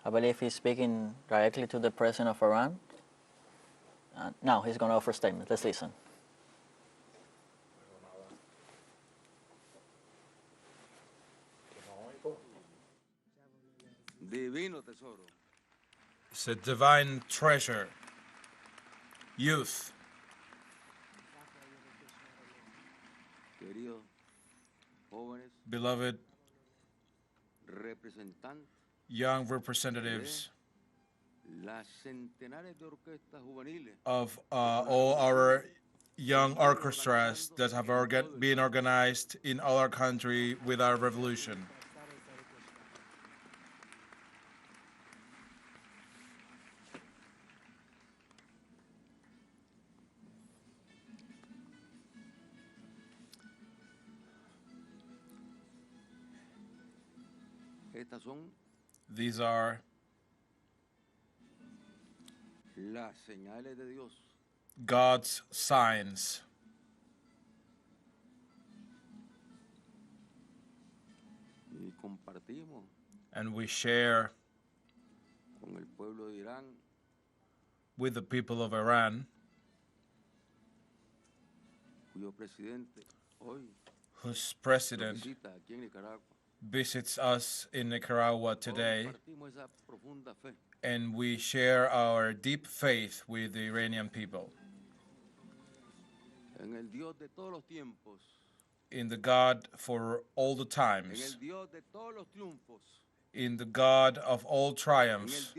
I believe he's speaking directly to the president of Iran. Now he's going to offer a statement. Let's listen. It's a divine treasure, youth. Beloved young representatives of all our young orchestras that have been organized in all our country with our revolution. These are God's signs. And we share with the people of Iran, whose president visits us in Nicaragua today, and we share our deep faith with the Iranian people in the God for all the times, in the God of all triumphs,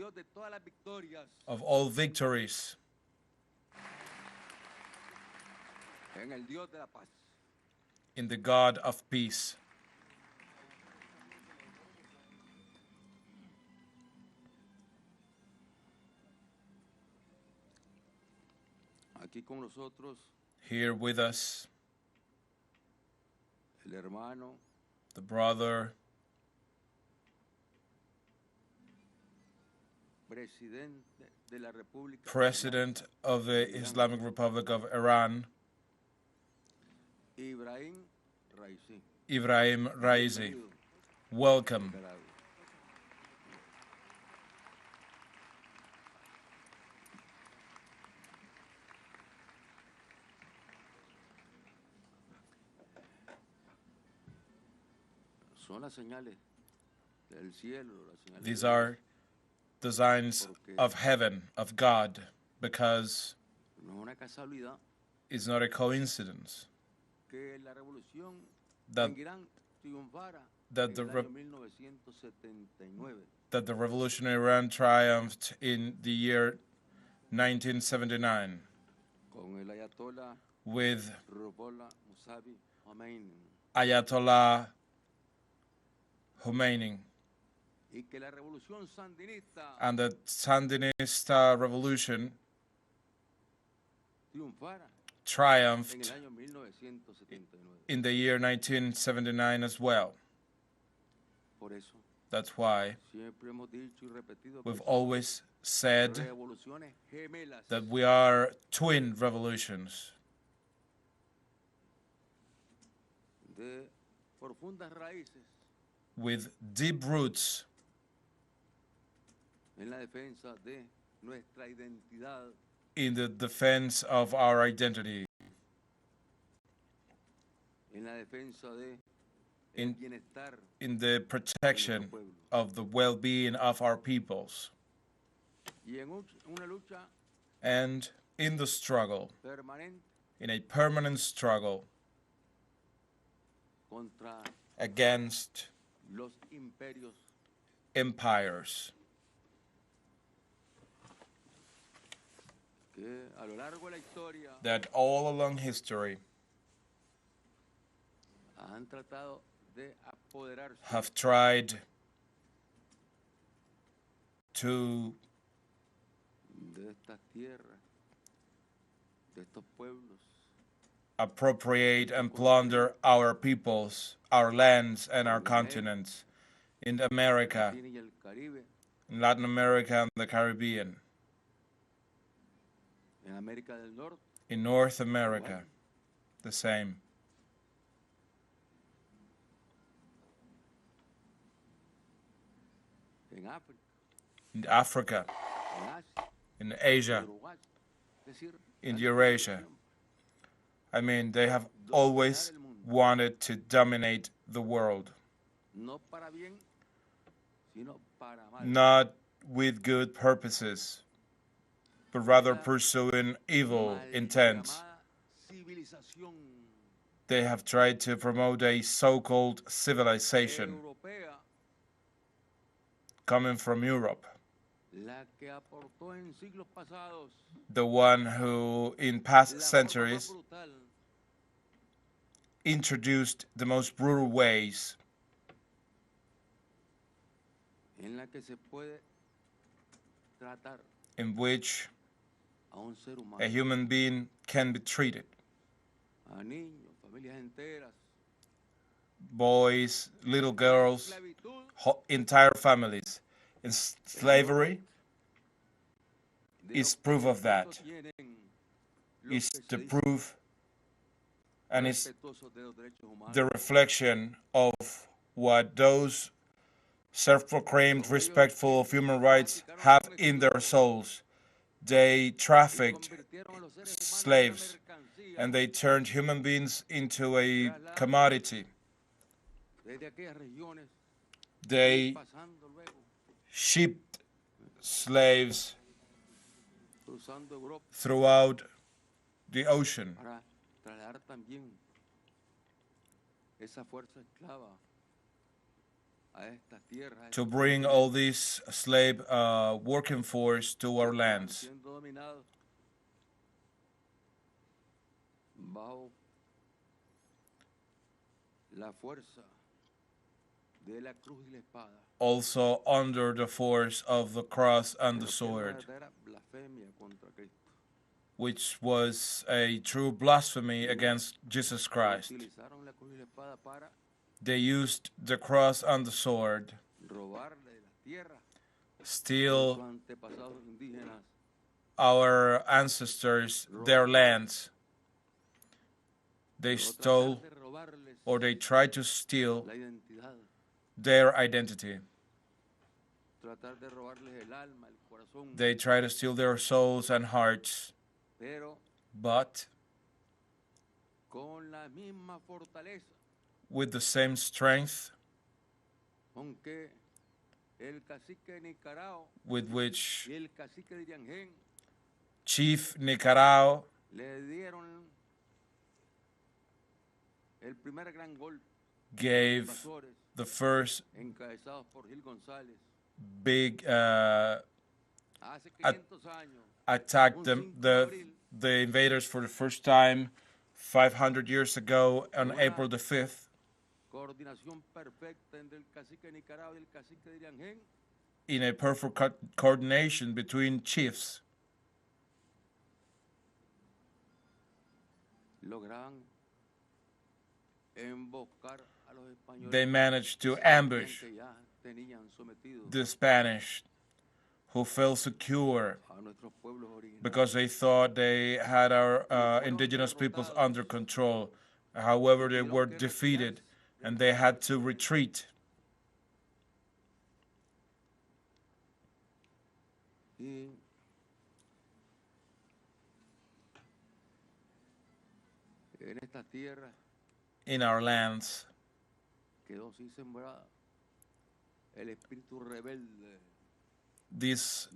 of all victories, in the God of peace. Here with us, the brother, President of the Islamic Republic of Iran, Ibrahim Raisi. Welcome. These are the signs of heaven, of God, because it's not a coincidence that the revolution in Iran triumphed in the year 1979 with Ayatollah Khomeini, and the Sandinista revolution triumphed in the year 1979 as well. That's why we've always said that we are twin revolutions with deep roots in the defense of our identity, in the protection of the well-being of our peoples, and in the struggle, in a permanent struggle against empires that all along history have tried to appropriate and plunder our peoples, our lands, and our continents in America, in Latin America, and the Caribbean, in North America, the same. in Africa, in Asia, in Eurasia. I mean, they have always wanted to dominate the world, not with good purposes, but rather pursuing evil intent. They have tried to promote a so-called civilization coming from Europe, the one who in past centuries introduced the most brutal ways in which a human being can be treated. Boys, little girls, entire families. And slavery is proof of that. It's the proof and it's the reflection of what those self-proclaimed respectful of human rights have in their souls. They trafficked slaves and they turned human beings into a commodity. They shipped slaves throughout the ocean to bring all this slave working force to our lands. Also under the force of the cross and the sword, which was a true blasphemy against Jesus Christ. They used the cross and the sword, steal our ancestors their lands. They stole, or they tried to steal, their identity. They try to steal their souls and hearts, but with the same strength with which Chief Nicaragua gave the first big attacked the invaders for the first time 500 years ago on April the 5th. In a perfect coordination between chiefs. They managed to ambush the Spanish, who felt secure because they thought they had our indigenous peoples under control. However, they were defeated and they had to retreat. In our lands, this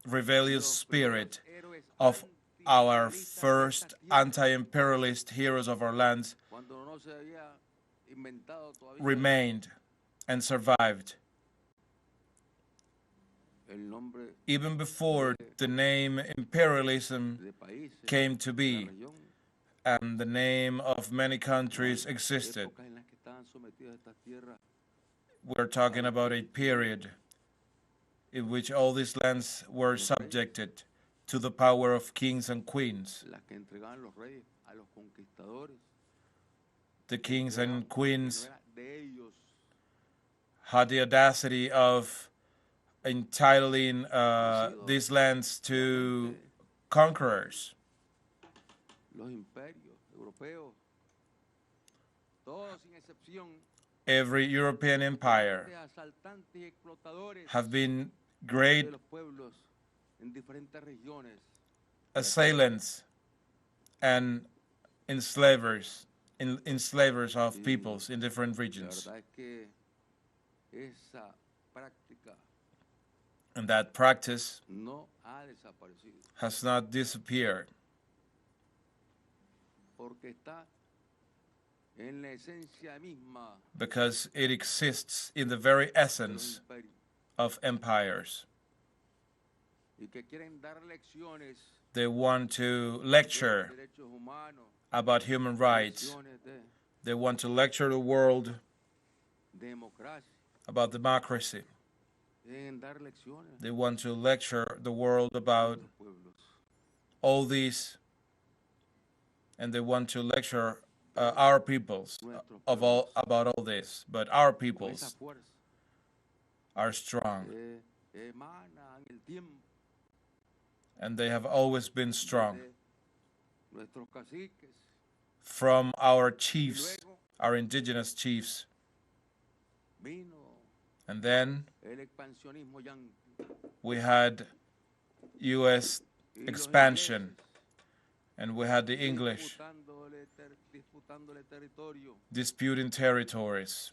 rebellious spirit of our first anti-imperialist heroes of our lands remained and survived. Even before the name imperialism came to be and the name of many countries existed, we're talking about a period in which all these lands were subjected to the power of kings and queens. The kings and queens had the audacity of entitling these lands to conquerors. Every European empire have been great assailants and enslavers of peoples in different regions. And that practice has not disappeared because it exists in the very essence of empires. They want to lecture about human rights. They want to lecture the world about democracy. They want to lecture the world about all these, and they want to lecture our peoples about all this. But our peoples are strong, and they have always been strong. From our chiefs, our indigenous chiefs. And then we had U.S. expansion, and we had the English disputing territories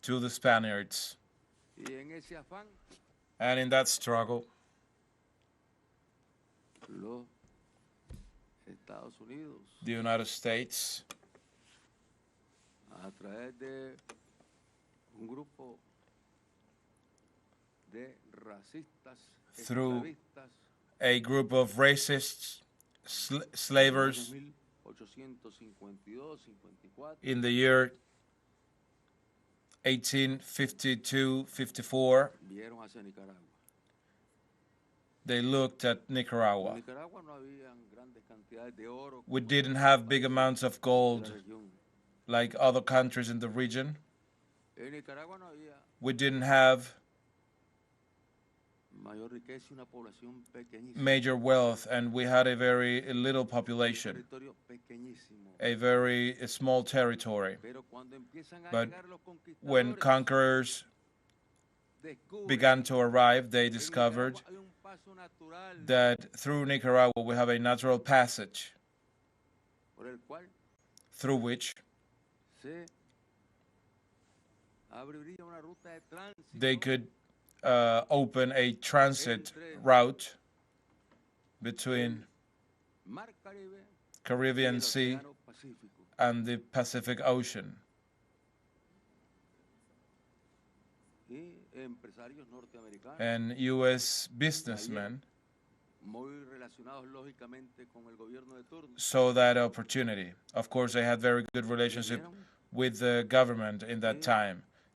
to the Spaniards. And in that struggle, the United States, through a group of racists, slavers, in the year 1852-54, they looked at Nicaragua. We didn't have big amounts of gold like other countries in the region. We didn't have major wealth, and we had a very little population, a very small territory. But when conquerors began to arrive, they discovered that through Nicaragua we have a natural passage through which they could open a transit route between Caribbean Sea and the Pacific Ocean. And U.S. businessmen saw that opportunity. Of course, they had very good relationship with the government in that time.